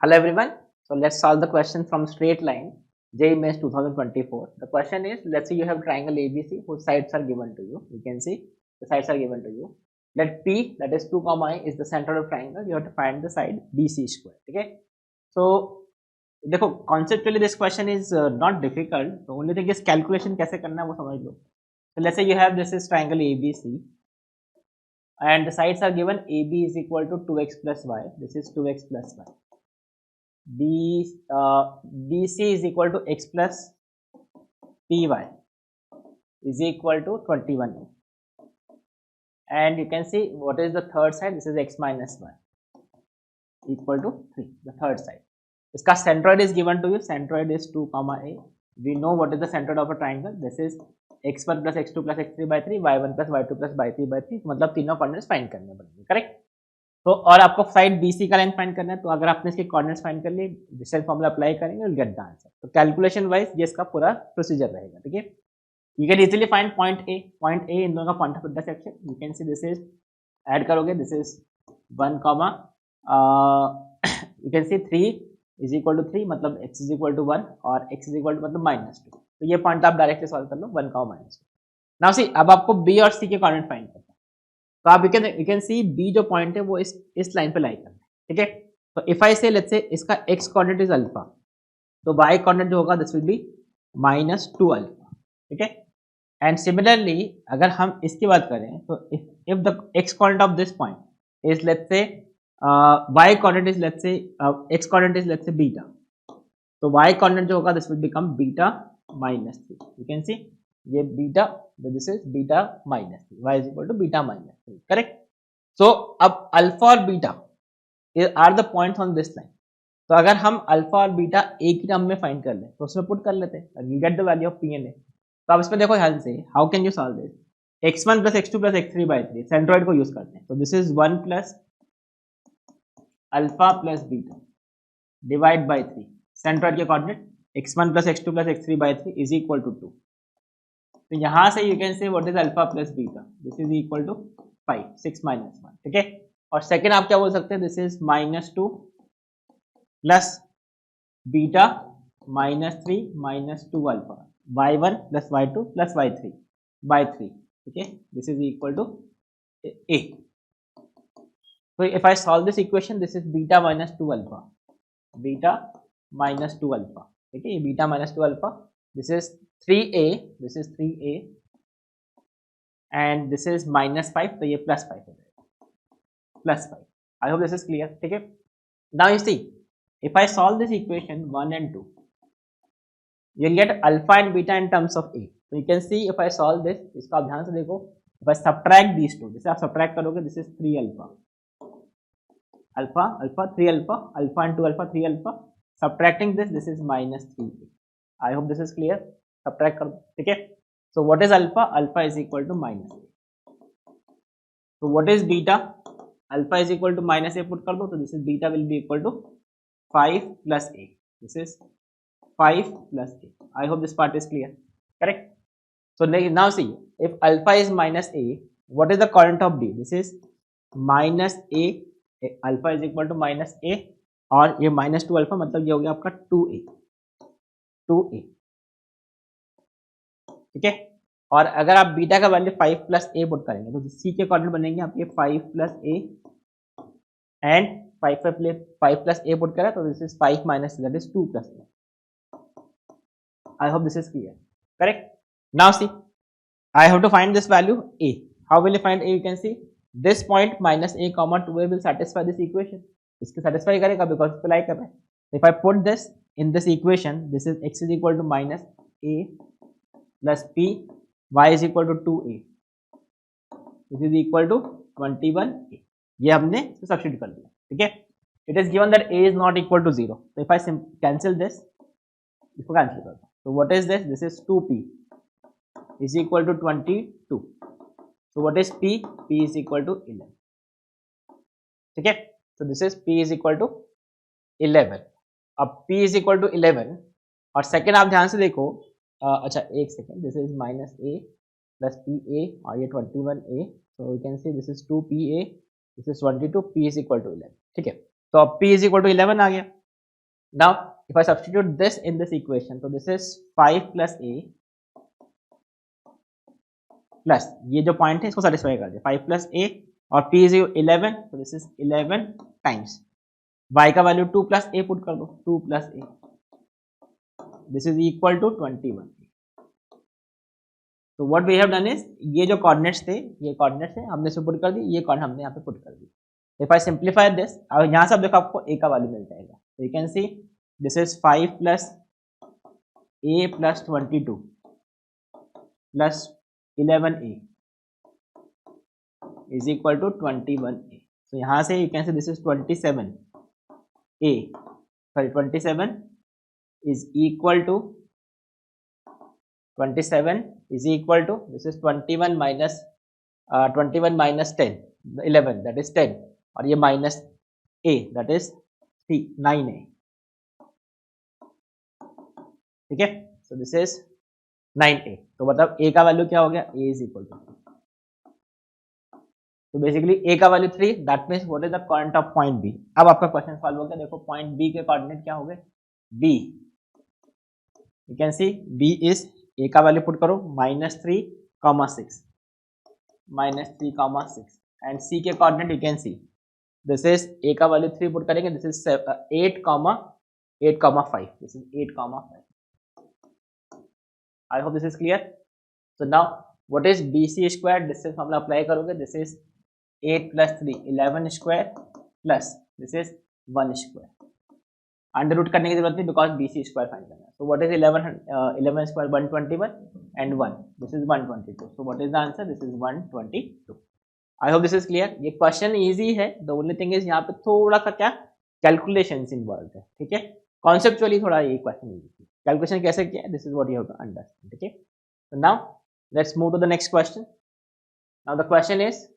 Hello everyone. So let's solve the question from straight line JEE Mains 2024. The question is, let's say you have triangle ABC whose sides are given to you. You can see the sides are given to you. Let P, that is 2 comma I, is the center of triangle. You have to find the side BC square. Okay. So देखो conceptually this question is not difficult. The only thing is calculation कैसे करना है वो समझ लो. So let's say you have this is triangle ABC and the sides are given AB is equal to 2x plus y. This is 2x plus y. BC is equal to x plus PY is equal to 21. And you can see what is the third side. This is x minus y equal to 3. The third side. इसका centroid is given to you. Centroid is 2 comma a. We know what is the centroid of a triangle. This is x1 plus x2 plus x3 by 3, y1 plus y2 plus y3 by 3. मतलब तीनों coordinates find करने पड़ेंगे. Correct. तो और आपको side BC का length find करना है. तो अगर आपने इसके कोऑर्डिनेट्स फाइंड कर लिए, डिस्टेंस फार्मूला अप्लाई करेंगे, विल गेट द आंसर. तो कैलकुलेशन वाइज ये इसका पूरा प्रोसीजर रहेगा. ठीक है. You can easily find point A इन दोनों का point of intersection. You can see this is add करोगे, this is 1 comma you can see 3 is equal to 3 मतलब x इज इक्वल टू 1 और x इज इक्वल टू मतलब -2. तो ये point आप डायरेक्टली सॉल्व कर लो. 1 कॉमा -2. नाउ सी अब आपको b और c के कोऑर्डिनेट फाइंड करना है. तो आप यू कैन सी बी जो पॉइंट है वो इस लाइन पे लाई करना है. ठीक है. तो इफ आई से लेट्स से इसका x कोऑर्डिनेट इज अल्फा, तो y कोऑर्डिनेट जो होगा दिस विल बी -2 अल्फा. ठीक है. एंड सिमिलरली अगर हम इसकी बात करें तो if the x coordinate of this point is let's say y coordinate is let's say x coordinate is let's say beta, तो y कोऑर्डिनेट जो होगा this will become beta -3. You can see ये beta, this is beta -3, y is equal to beta -3. Correct. So अब alpha और beta are the points on this line. तो अगर हम alpha और बीटा एक ही टर्म में फाइंड कर लें तो उसमें पुट कर लेते हैं, we get the value of P and A. तो अब इसमें देखो ध्यान से, how can you solve this. x1 plus x2 plus x3 by 3 centroid को यूज करते हैं. तो this is 1 plus alpha plus beta divide by 3. Centroid के coordinate x1 plus x2 plus x3 by 3 is equal to 2. तो यहां से you can say what is alpha plus beta, this is equal to 5, 6 minus 1. ठीक है. और second आप क्या बोल सकते हैं, this is -2 plus beta -3 -2 alpha y1 plus y2 plus y3 by 3. ठीक है. This is equal to a. So if I solve this equation, this is beta -2 alpha, beta -2 alpha. ठीक है. ये beta -2 alpha, this is 3a, this is 3a and this is -5, तो ये +5 हो जाएगा, +5. I hope this is clear. ठीक है. Now you see, if I solve this equation 1 and 2, you'll get alpha and beta in terms of a. So you can see if I solve this, इसका आप ध्यान से देखो, if I subtract these two, जैसे आप subtract करोगे, this is 3 alpha, alpha 3 alpha and 2 alpha 3 alpha. Subtracting this is -3a. I hope this is clear. Subtract कर दो. ठीक है. So what is alpha? Alpha is equal to -a. So what is beta? Alpha is equal to -a put कर दो. तो this is beta will be equal to 5 plus a. This is 5 plus a. I hope this part is clear. Correct. So now see, if alpha is -a, what is the coordinate of b? This is -a. Alpha is equal to -a और ये -2 alpha मतलब ये हो गया आपका 2a. ठीक है. और अगर आप बीटा का वैल्यू 5 प्लस a पुट करेंगे तो सी के कोऑर्डिनेट बनेंगे आपके 5 plus a and 5 plus a put करें तो this is 5 minus that is 2 plus a. I hope this is clear. Correct. Now see, I have to find this value a. How will you find a? You can see this point -a comma 2a will satisfy this equation. इसको satisfy करेगा because इसको like कर रहा है. If I put this in this equation, this is x is equal to -a plus p, y is equal to 2a. This is equal to 21a. ये हमने इसको substitute कर दिया. ठीक है. It is given that a is not equal to 0. So if I cancel this, इसको cancel कर दो. So what is this? This is 2p is equal to 22. So what is p? P is equal to 11. ठीक है. So this is p is equal to 11. अब p is equal to 11 और second आप ध्यान से देखो, अच्छा एक second, this is -a plus pa और ये 21a. So you can see this is 2pa, this is 22, p is equal to 11. ठीक है. तो अब p is equal to 11 आ गया. Now if I substitute this in this equation, so this is 5 plus a plus ये जो point है इसको satisfy कर दे 5 प्लस ए और p इज 11, तो दिस इज 11 टाइम्स y का वैल्यू 2 प्लस ए पुट कर दो 2 plus a, this is equal to 21। तो what we have done is ये जो कोऑर्डिनेट्स थे ये कोऑर्डिनेट्स है हमने इसमें पुट कर दी, ये कोऑर्डिनेट हमने यहाँ पे पुट कर दी। इफ आई सिंप्लीफाई दिस, और यहाँ से अब देखो आपको ए का वैल्यू मिल जाएगा, तो you can see this is 5 plus A plus 22 plus 11a is equal to 21a. So यहाँ से you can say this is 27a, sorry 27 is equal to 27 is equal to this is 21 minus 10 11 that is 10 और ये minus a that is 9a, ठीक है। So this is 9a, तो मतलब a का value क्या हो गया, a इज इक्वल टू, तो बेसिकली a का value 3, that means what is the coordinate of point b। अब आपका क्वेश्चन सॉल्व हो गया, देखो पॉइंट b के कोऑर्डिनेट क्या हो गए, b, you can C b is a का वैल्यू पुट करो -3, 6 एंड c के coordinate you can see this is a का वैल्यू 3 पुट करेंगे, this is 8, 5, this is 8, 5। I hope this is clear. So now what is BC square, distance formula apply करोगे, this is 8 plus 3 11 square plus this is 1 square, under root करने की जरूरत नहीं because BC square find करना है। so what is 11 square 121 and 1 this is 122, so what is the answer, this is 122। I hope this is clear। ये question easy है, the only thing is यहाँ पे थोड़ा सा क्या कैलकुलेशंस इन्वॉल्व है, ठीक है। कॉन्सेप्चुअली थोड़ा ये क्वेश्चन इजी है, कैलकुलेशन कैसे किया, this is what you have to understand, ठीक है। So now let's move to the next question. Now the question is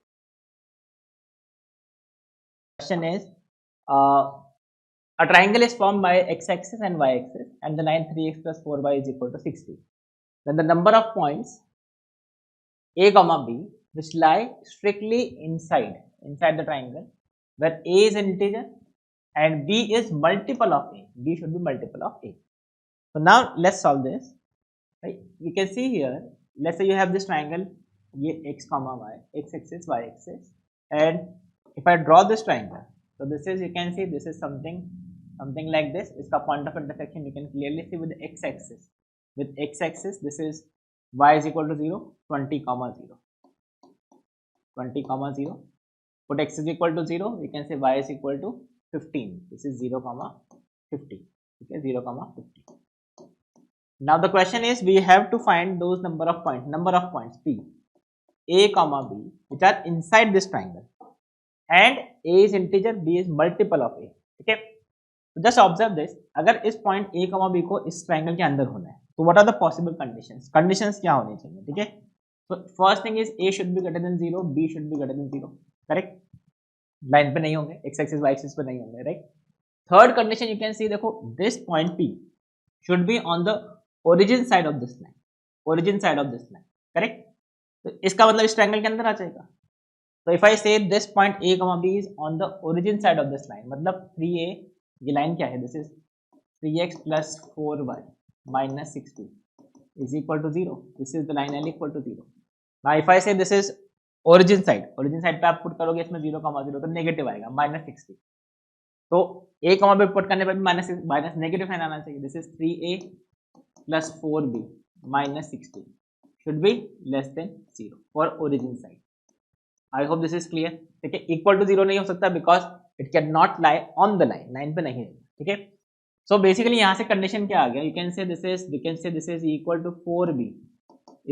a triangle is formed by x axis and y axis and the line 3x plus 4y is equal to 60, then the number of points a comma b which lie strictly inside the triangle where a is an integer and b is multiple of a, b should be multiple of a। So now let's solve this, right? You can see here, let's say you have this triangle, ये x comma y, x axis, y axis, and if I draw this triangle, so this is, you can see this is something like this, इसका point of intersection you can clearly see with the x axis, this is y is equal to 0, 20 comma 0, put x is equal to 0, we can say y is equal to 15, this is 0 comma 50, okay, 0 comma 50। Now the question is we have to find those number of points p a comma b which are inside this triangle and a is integer, b is multiple of a, ठीक है। तो just observe this, अगर इस point a comma b को इस triangle के अंदर होना है तो what are the possible conditions क्या होनी चाहिए, ठीक है। तो first thing is a should be greater than 0, b should be greater than 0, correct, line पे नहीं होंगे, x एक्सिस y एक्सिस पे नहीं होंगे, right. Third condition you can see, देखो this point p should be on the origin side of this line, correct. तो इसका मतलब इस ट्रायंगल के अंदर आ जाएगा। तो इफ आई से this point a comma b is on the origin side of this line, मतलब 3a, ये लाइन क्या है, this is 3x plus 4y minus 60 is equal to 0, this is the line L equal to 0। now if I say this is origin side पे आप put करोगे इसमें 0 comma 0 तो negative आएगा -60, तो a comma b पुट करने पर भी माइनस नेगेटिव साइन आना चाहिए, this is 3a plus 4b minus 60 should be less than 0 for origin side। I hope this is clear, ठीक है। इक्वल टू 0 नहीं हो सकता because it can not lie on the line पे नहीं रहेगा, ठीक है। सो बेसिकली यहाँ से कंडीशन क्या आ गया, you can say this is equal to 4b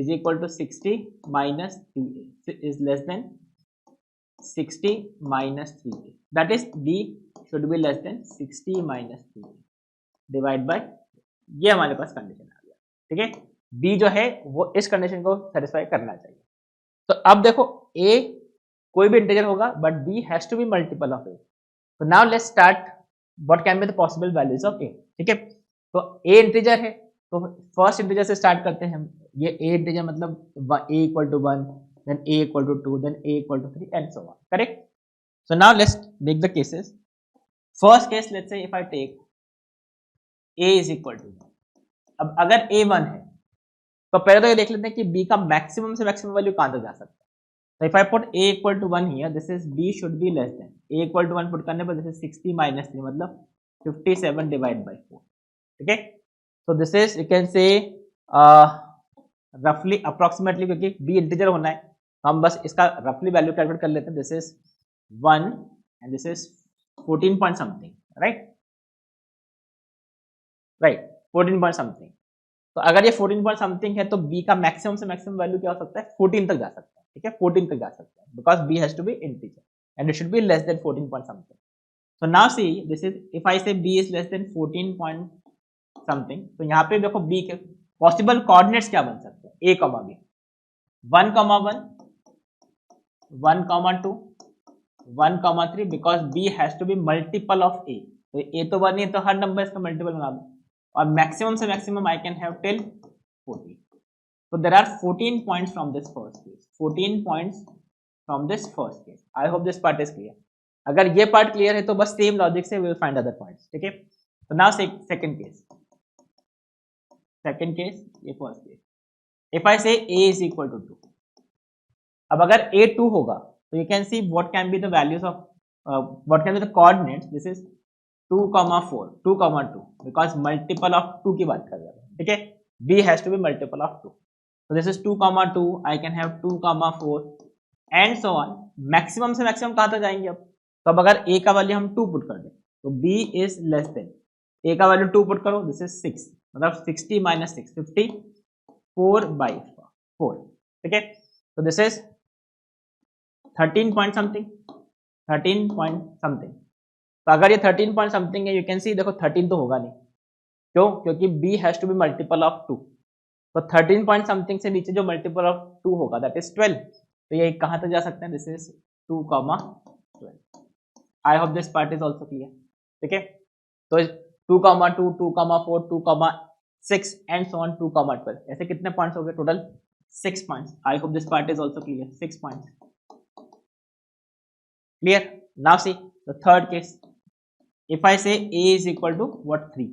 is equal to 60 minus 3a is less than 60 minus 3a, that is b should be less than 60 minus 3a divide by, ये हमारे पास condition आ गया, ठीक है। b जो है वो इस condition को सेटिस्फाई करना चाहिए। तो अब देखो a कोई भी इंटीजर होगा but b has to be multiple of a। तो now let's start what can be the possible values of a, ठीक है। तो a इंटीजर है तो फर्स्ट इंटीजर से स्टार्ट करते हैं हम, ये a इंटीजर मतलब a equal to 1, then a equal to 2, then a equal to 3 and so on, correct. So now let's make the cases. First case, let's say if I take a is equal to 1। अब अगर a 1 है तो पहले तो ये देख लेते हैं कि b का मैक्सिमम से मैक्सिमम वैल्यू कहां तक जा सकता है। So if I put a equal to 1 here, this is b should be less than a equal to 1 put करने पर this is 60 minus 3 मतलब 57 divided by 4. ठीक है, so this is you can say roughly approximately, क्योंकि b integer होना है हम बस इसका रफली वैल्यू कैलकुलेट कर लेते हैं। This is 1 and this is 14 point something, right 14 point something. तो अगर ये 14 पॉइंट समथिंग है तो b का मैक्सिमम से मैक्सिमम वैल्यू क्या हो सकता है, 14 तक जा सकता है। ठीक है, 14 तक जा सकता है because b has to be integer and it should be less than 14 point something. So now see this is if I say b is less than 14 point something, तो यहाँ पे देखो b के पॉसिबल कोऑर्डिनेट्स क्या बन सकते हैं, a, b 1, 1, 2, 1, 3 because b has to be multiple of a। तो a तो 1 है तो हर नंबर इसका मल्टीपल बना दो और मैक्सिमम से maximum I can have till 14। So there are 14 points from this first case. 14 points from this first case. I hope this part is clear. अगर ये part clear है तो बस same logic से we will find other points. ठीक है? So now second case. Second case, ये first case. If I say a is equal to 2. अब अगर a 2 होगा तो you can see what can be the values of what can be the coordinates. This is 2, 4, 2, 2 because multiple of 2 की बात कर रहे हैं। ठीक है? b has to be multiple of 2. So this is 2, 2, I can have 2, 4 and so on. Maximum से maximum कहाँ तक जाएंगे अब, तो अब अगर a का वैल्यू हम 2 पुट कर दें तो b is less then a का वैल्यू 2 पुट करो, दिस इज 6 मतलब 60 माइनस 6 54 by 4। ठीक है, तो this is 13 point something 13 point something. तो अगर ये 13 पॉइंट समथिंग है यू कैन सी देखो 13 तो होगा नहीं, क्यों, क्योंकि b has to be multiple of 2। तो 13 पॉइंट समथिंग से नीचे जो मल्टीपल ऑफ 2 होगा दैट इज 12। तो ये कहां तक जा सकते हैं, this is 2, 12। I hope this part is also clear. ठीक है, तो 2, 2, 2, 4, 2, 6 एंड सो ऑन 2, 12 ऐसे कितने पॉइंट्स हो गए total 6 points. I hope this part is also clear, 6 points clear. Now see the third case, if I say a is equal to what 3।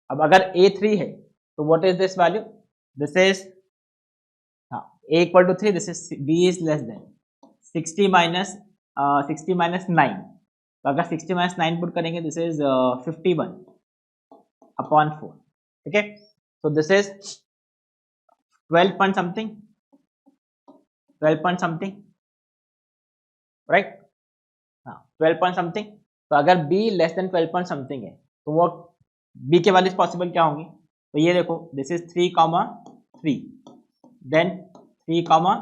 अब अगर a 3 है तो what is this value, this is a equal to 3, this is b is less than 60 minus 9। तो अगर 60 minus 9 put करेंगे this is 51 upon 4। ठीक है, so this is 12 point something 12 point something right, हाँ 12 point something। तो अगर b less than 12 point something है तो वो b के वैल्यूज पॉसिबल क्या होंगी, तो ये देखो this is 3, 3 then 3,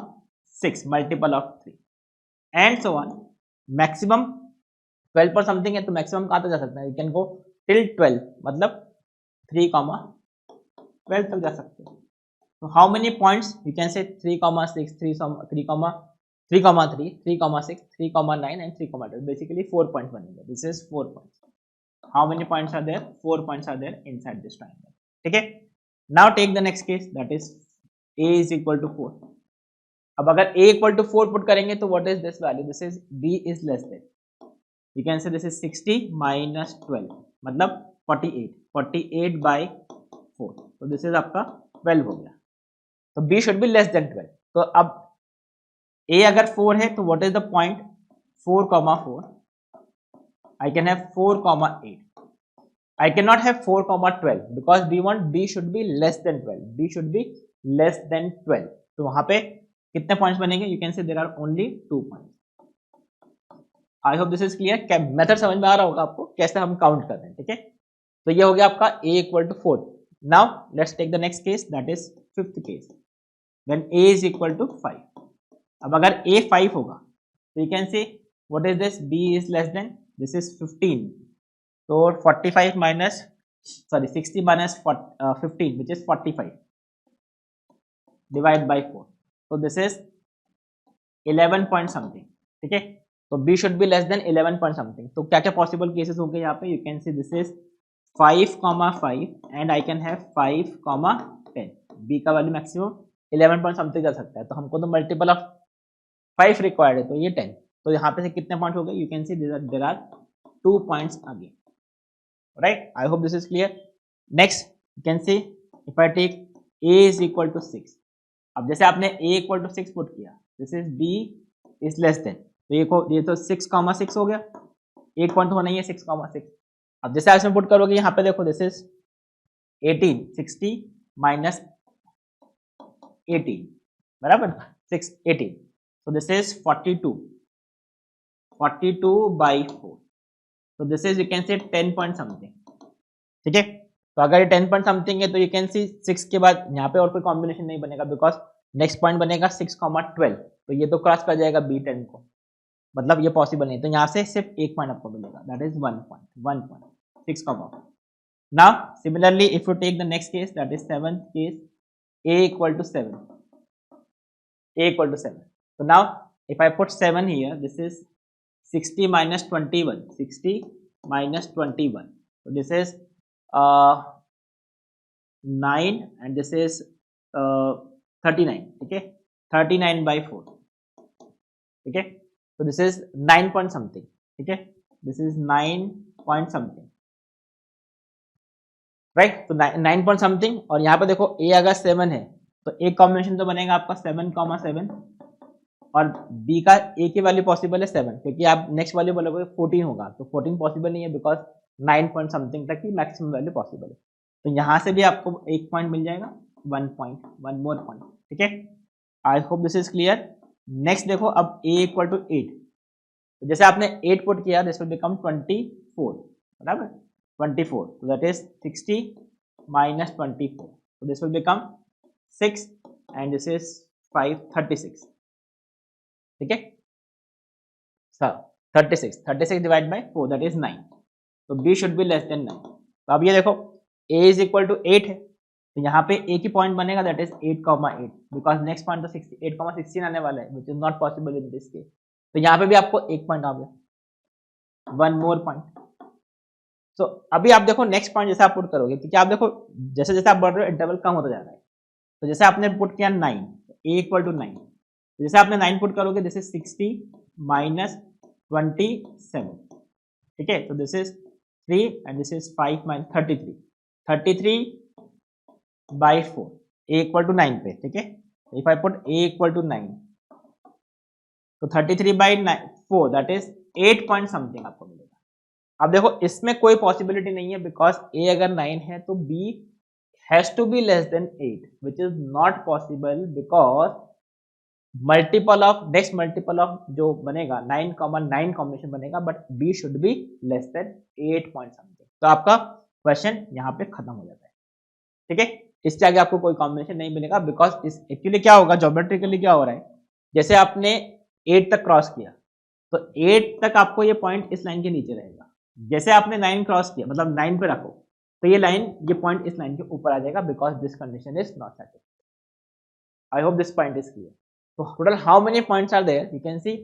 6 multiple of 3 and so on. Maximum 12 पर समथिंग है तो मैक्सिमम कहाँ तक जा सकता है, यू कैन गो टिल 12 मतलब 3, 12 तक जा सकते हैं। तो how many points you can say 3, 6 3, 3, 6 3, 9 and 3, 12 basically 4 points बनेंगे। This is 4 points. How many points are there, 4 points are there inside this triangle. ठीक है, now take the next case that is a is equal to 4। अब अगर a equal to 4 put करेंगे तो what is this value, this is b is less then you can say this is 60 minus 12 मतलब 48 by 4। तो this is आपका 12 हो गया। तो b should be less then 12। तो अब a अगर 4 है तो what is the point 4, 4 I can have 4, 8। I cannot have 4, 12 because we want b should be less than 12। b should be less than 12। तो वहां पे कितने पॉइंट्स बनेंगे, you can say there are only 2 points. I hope this is clear. Method समझ में आ रहा होगा आपको कैसे हम काउंट कर रहे हैं। ठीक है, तो ये हो गया आपका a equal to 4। Now let's take the next case that is fifth case when a is equal to 5। अब अगर a 5 होगा तो you can say what is this, b is less than this is 15। तो 45 minus 60 minus 15 which is 45 divide by 4। तो this is 11 point something. ठीक है, तो b should be less then 11 point something. तो क्या क्या पॉसिबल केसेस होंगे यहाँ पे, you can see this is 5, 5 and I can have 5, 10। b का वैल्यू मैक्सिमम 11 पॉइंट समथिंग जा सकता है, तो हमको तो मल्टीपल ऑफ 5 रिक्वायर्ड है तो ये 10। तो यहाँ पे से कितने पॉइंट हो गए, you can see there are 2 points again. Right, I hope this is clear. Next you can see if I take a is equal to 6, अब जैसे आपने a इक्वल टू 6 पुट किया, this is b is less than, तो ये तो 6,6 हो गया, एक पॉइंट होना ही है 6,6। अब जैसे आप इसमें पुट करोगे यहाँ पे देखो दिस इज 18, 60 माइनस 18 बराबर 6 18, so this is 42 by 4, so this is you can say 10 point something, ठीक है। तो अगर ये 10 point something है तो you can see 6 के बाद यहाँ पे और कोई कॉम्बिनेशन नहीं बनेगा बिकॉज नेक्स्ट पॉइंट बनेगा 6,12, तो ये तो क्रॉस कर जाएगा B10 को, मतलब ये पॉसिबल नहीं, तो यहाँ से सिर्फ एक पॉइंट आपको मिलेगा, that is 1 point 6,4। Now similarly if you take the next case that is 7th case, a equal to 7, a equal to 7, so now if I put 7 here, this is 60 minus 21, 60 minus 21, so this is 9 and this is 39, okay, 39 by 4, okay, so this is 9 point something, okay, this is 9 point something, right, तो 9 point something, और यहाँ पे देखो a अगर 7 है तो एक combination तो बनेगा आपका 7,7, और b का a की वैल्यू पॉसिबल है 7, क्योंकि आप नेक्स्ट वैल्यू बोलोगे 14 होगा, तो 14 पॉसिबल नहीं है बिकॉज 9 point something तक की मैक्सिमम वैल्यू पॉसिबल है, तो यहाँ से भी आपको एक पॉइंट मिल जाएगा, 1 मोर पॉइंट, ठीक है। आई hope this is clear. Next देखो अब a इक्वल टू 8, तो जैसे आपने 8 पुट किया दिस विल बिकम 24 बराबर 24, so that is 60 minus 24, so this will become 6 and this is 5, 36, ठीक है sir, 36 divided by 4 that is 9, तो b should be less than 9। तो अब ये देखो a is equal to 8 है, तो यहाँ पे a की पॉइंट बनेगा that is 8,8, because next point तो 8,16 आने वाला है which is not possible in this case, तो यहाँ पे भी आपको एक पॉइंट आ गया, 1 मोर पॉइंट। तो अभी आप देखो नेक्स्ट पॉइंट जैसे आप पुट करोगे, क्योंकि आप देखो जैसे जैसे आप बढ़ रहे हो इंटरवल कम होता जा रहा है, तो जैसे आपने पुट किया 9, a इक्वल टू 9, जैसे आपने 9 पुट करोगे दिस इज 60 माइनस 27, ठीक है, तो this is 3 and this is 5 minus 33 by 4, a equal to 9 पे, ठीक है, if I put a equal to 9, तो 33 by 4 that is 8 point something आपको मिलेगा। अब देखो इसमें कोई पॉसिबिलिटी नहीं है बिकॉज a अगर 9 है तो b has to be less than 8 which is not possible because multiple of next multiple of जो बनेगा 9,9 कॉम्बिनेशन बनेगा, but b should be less than 8 point something, तो आपका क्वेश्चन यहाँ पे खत्म हो जाता है, ठीक है। इसके आगे आपको कोई कॉम्बिनेशन नहीं मिलेगा बिकॉज इस एक्चुअली क्या होगा, ज्योमेट्रिकली क्या हो रहा है, जैसे आपने 8 तक क्रॉस किया तो 8 तक आपको ये पॉइंट इस लाइन के नीचे रहेगा, जैसे आपने 9 क्रॉस किया मतलब 9 पे रखो तो ये लाइन ये पॉइंट इस लाइन के ऊपर आ जाएगा because this condition is not satisfied. I hope this point is clear. तो total how many points are there, you can see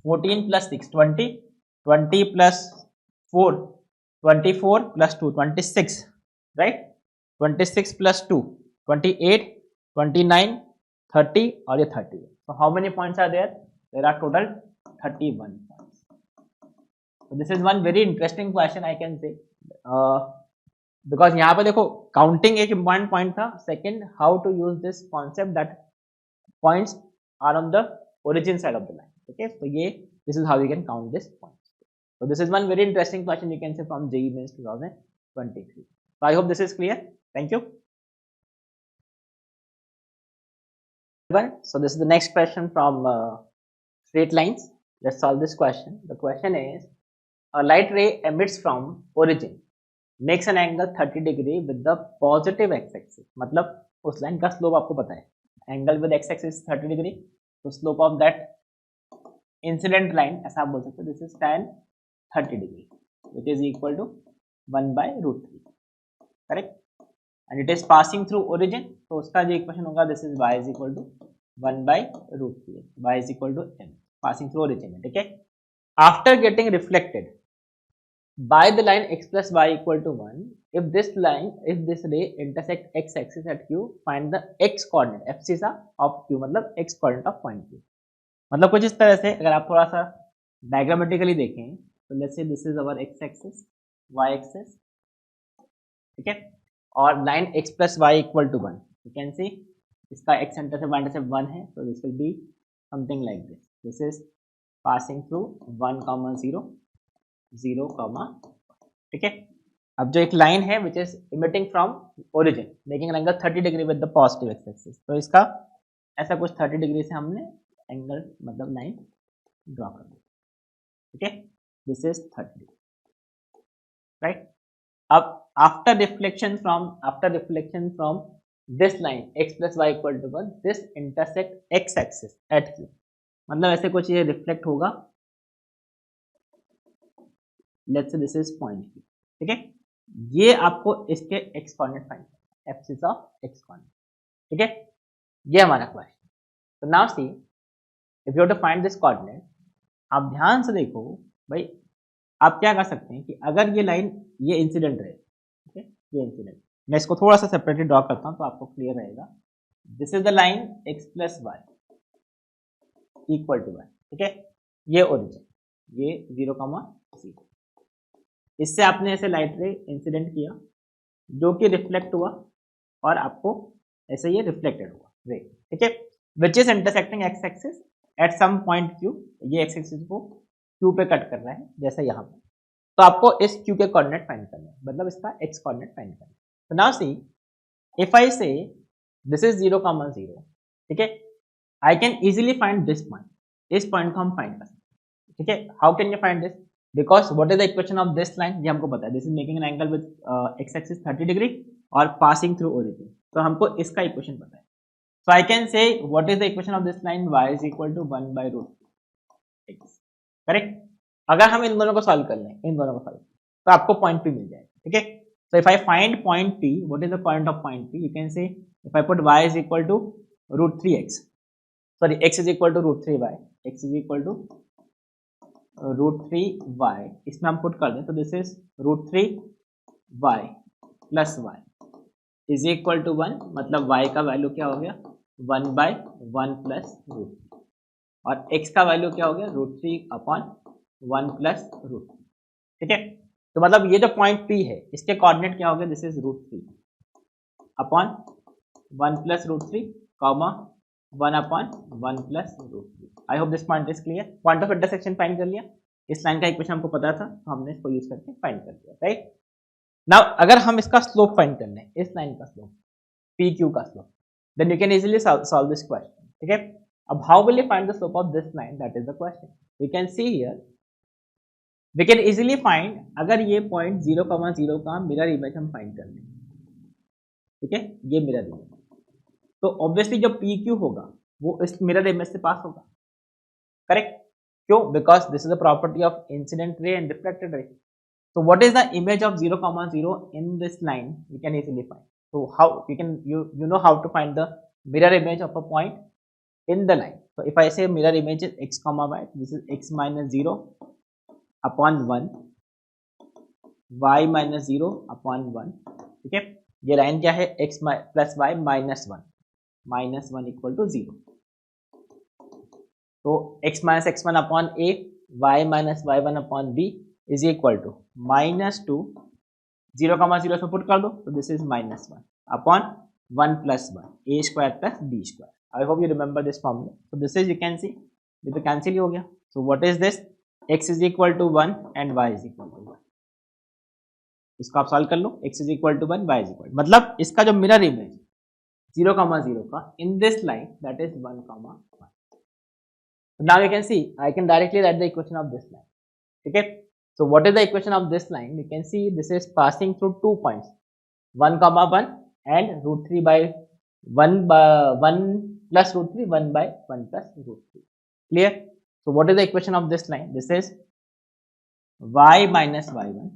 14 plus 6 20, 20 plus 4 24 plus 2 26, right, 26 plus 2 28, 29 30 और ये 30, so how many points are there? There are total 31 points. So this is one very interesting question I can say, because यहाँ पे देखो counting एक important point था, second how to use this concept that points are on the origin side of the line, okay, so ये this is how you can count this points. So this is one very interesting question you can say from JEE Mains 2023. So I hope this is clear. Thank you. So this is the next question from straight lines. Let's solve this question. The question is, a light ray emits from origin, makes an angle 30 degree with the positive x-axis. मतलब उस line का slope आपको पता है, angle with x-axis 30 degree, तो slope of that incident line ऐसा आप बोल सकते हो, this is tan 30 degree which is equal to 1/√3, करेक्ट, and it is passing through origin, तो उसका जो इक्वेशन होगा this is y is equal to 1/√3, y is equal to m, passing through origin, ठीक है। After getting reflected by the line x plus y equal to 1, if this ray intersect x axis at q, find the x coordinate abscissa of q, मतलब x coordinate of point q, मतलब कुछ इस तरह से अगर आप थोड़ा सा डायग्रामेटिकली देखें तो let's say this is our x axis, y axis, ठीक है, और line x plus y equal to 1, you can see इसका x सेंटर से y इंटरसेप्ट 1 है, तो this will be something like this, this is passing through 1, 0, 0, ठीक है। अब जो एक लाइन है which is emitting from origin making an angle 30 degree with the positive x axis, तो इसका ऐसा कुछ 30 डिग्री से हमने एंगल मतलब लाइन ड्रॉ कर दी, ठीक है, दिस इज 30 राइट। अब after reflection from this line x plus y equal to 1, this intersect x axis at q, मतलब ऐसे कुछ ये रिफ्लेक्ट होगा, let's say this is point q, ठीक है। ये आपको इसके x कोऑर्डिनेट फाइंड करना है, एक्सिस ऑफ x कोऑर्डिनेट, ठीक है, ये हमारा क्वेश्चन। तो now see if you have to find this coordinate, आप ध्यान से देखो भाई, आप क्या कर सकते हैं कि अगर ये लाइन ये इंसिडेंट रहे, ठीक है, ये इंसिडेंट, मैं इसको थोड़ा सा सेपरेटली ड्रॉ करता हूं तो आपको क्लियर रहेगा। This is the line x plus y equal to 1, ठीक है, ये ओरिजिन, ये 0, 0, इससे आपने ऐसे लाइट रे इंसिडेंट किया जो कि रिफ्लेक्ट हुआ और आपको ऐसे ये रिफ्लेक्टेड हुआ रे, ठीक है, which is intersecting x axis at some point q, ये एक्स एक्सिस को q पे कट कर रहा है जैसे यहाँ पे, तो आपको इस q के कोऑर्डिनेट फाइंड करना है, मतलब इसका x कोऑर्डिनेट फाइंड करना है। तो नाउ सी इफ आई से दिस इज 0, 0, ठीक है, I can easily find this point, इस पॉइंट को हम फाइंड कर सकते हैं, ठीक है। How can you find this, because what is the equation of this line, ये हमको पता है, this is making an angle with X axis 30 degree और पासिंग थ्रू ओरिजिन, तो हमको इसका इक्वेशन पता है। So I can say what is the equation of this line, y is equal to 1 by root x, correct. अगर हम इन दोनों को सॉल्व कर लें, इन दोनों को सॉल्व तो आपको पॉइंट p मिल जाएगा, ठीक है। So if I find point p, what is the point of point p, you can say if I put y is equal to root 3x, sorry x is equal to root 3y, x is equal to root 3y, इसमें हम put कर दें तो this is root 3y plus y is equal to 1, मतलब y का value क्या हो गया 1 बाय 1 प्लस रूट, और x का वैल्यू क्या हो गया रूट 3 अपॉन 1 प्लस रूट, ठीक है। तो मतलब ये जो पॉइंट P है इसके कोऑर्डिनेट क्या हो गया, this is root 3 upon 1 plus root 3 comma 1 upon 1 plus root 3। I hope this point is clear. Point of intersection find कर लिया, इस लाइन का इक्वेशन हमको पता था तो हमने इसको यूज करके फाइंड कर दिया, राइट। नाउ अगर हम इसका स्लोप फाइंड कर लें, इस लाइन का स्लोप PQ का slope, then you can easily solve this question, ठीक है। अब how will you find the slope of this line, that is the question. We can see here, we can easily find, अगर ये point 0, 0 का mirror image हम find कर लें, ठीक है, ये मिरर इमेज, तो ऑब्वियसली जो PQ होगा वो इस मिरर इमेज से पास होगा, करेक्ट। क्यों, because this is the property of incident ray and reflected ray. So what is the image of 0, 0 in this line, we can easily find. So how we can, you know how to find the mirror image of a point in the line. So if I say mirror image is x, y, this is x minus 0 upon 1, y minus 0 upon 1, ठीक है। ये line क्या है, x plus y minus 1 equal to 0. तो x minus x1 upon a, y minus y1 upon b is equal to -2, 0, 0 से put कर दो तो this is -1 upon 1 plus 1 a square plus b square. I hope you remember this formula. तो this is, you can see ये तो cancel ही हो गया। So what is this, x is equal to 1 and y is equal to 1, इसको आप solve कर लो, x is equal to 1, y is equal, मतलब इसका जो मिरर इमेज 0, 0 का in this line that is 1, 1। Now you can C I can directly right the equation of this line, ठीक है। So what is the equation of this line? You can see this is passing through 2 points, 1, 1 and root 3 by 1 plus root 3, 1 by 1 plus root 3. Clear? So what is the equation of this line? This is y minus y1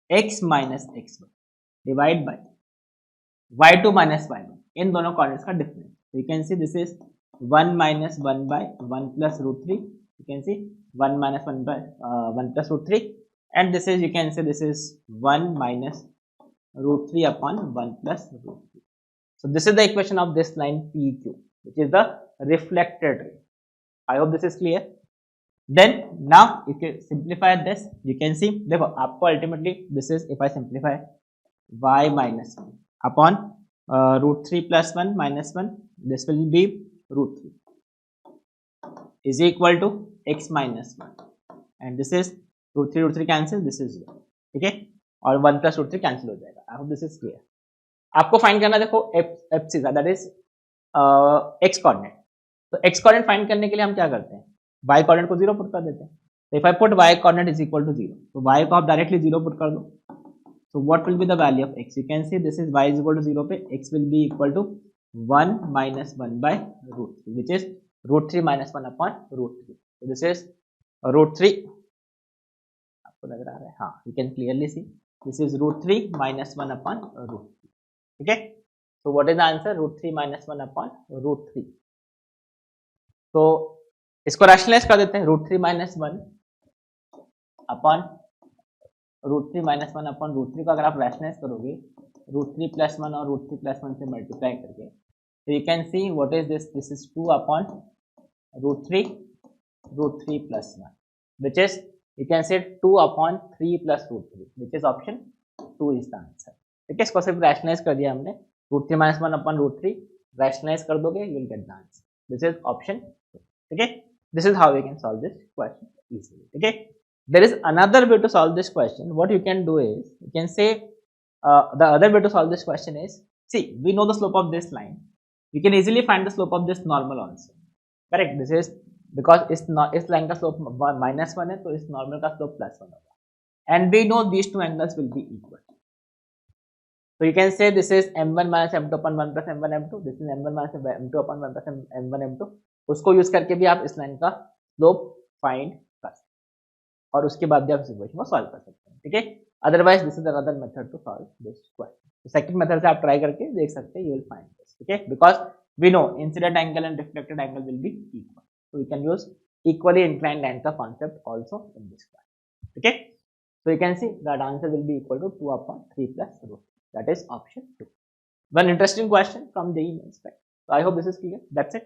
x minus x1 divide by y2 minus y1, इन दोनों coordinates का difference. So you can see this is 1 minus 1 by 1 plus root 3. You can see 1 minus 1 by 1 plus root 3, and this is, you can say this is 1 minus root 3 upon 1 plus root 3. So this is the equation of this line PQ, which is the reflected ray. I hope this is clear. Then now if you simplify this, you can see, देखो आपको ultimately this is, if I simplify y minus 1 upon root 3 plus 1 minus 1. This will be root 3 is equal to x minus 1, and this is root 3 cancel, this is 0. ठीक है, और 1 plus root 3 cancel हो जाएगा. I hope this is clear. आपको find करना, देखो abscissa that is x coordinate. तो x coordinate find करने के लिए हम क्या करते हैं, y कोऑर्डिनेट को 0 पुट कर देते हैं. तो if I put y coordinate is equal to 0, तो y को आप डायरेक्टली 0 पुट कर दो. So what will be the value of x? You can see this is y is equal to 0 पे x will be equal to 1 minus 1 by root 3, which is root 3 minus 1 upon root 3. So this is root 3. आपको लग रहा है, हाँ, you can clearly see this is root 3 minus 1 upon root 3. Okay. So what is the answer? Root 3 minus 1 upon root 3. तो इसको rationalise कर देते हैं. root 3 minus 1 upon root 3 minus 1 upon root 3 को अगर आप रैशनलाइज करोगे रूट 3 प्लस 1 और रूट 3 प्लस 1 से मल्टीप्लाई करके, तो you can see what is this is 2 upon root 3 plus 1, which is you can say 2 upon 3 plus root 3, which is option 2 is the answer. ठीक है, इसको सिर्फ रैशनलाइज कर दिया हमने. Root 3 minus 1 upon root 3 rationalise कर दोगे, you will get the answer. This is option 2. ठीक है, this is how we can solve this question easily. ठीक है, there is another way to solve this question. What you can do is, you can say the other way to solve this question is, see, we know the slope of this line. You can easily find the slope of this normal also. Correct? This is because इस line का slope minus 1 है, तो इस normal का slope plus 1 होगा. And we know these two angles will be equal. So you can say this is m1 minus m2 upon 1 plus m1 m2. This is m1 minus m2 upon 1 plus m1 m2. उसको use करके भी आप इस line का slope find कर सकते हैं और उसके बाद भी आप इस इक्वेशन को सॉल्व कर सकते हैं. ठीक है, otherwise this is another method to solve this question. Second method से आप ट्राई करके देख सकते हैं, यू विल फाइंड दिस. ठीक है, because we know incident angle and reflected angle will be equal, so we can use equally inclined line का concept also in this question. ठीक है, so you can see that answer will be equal to 2 upon 3 plus root. That is option 2. One interesting question from the email spec. So I hope this is clear. That's it.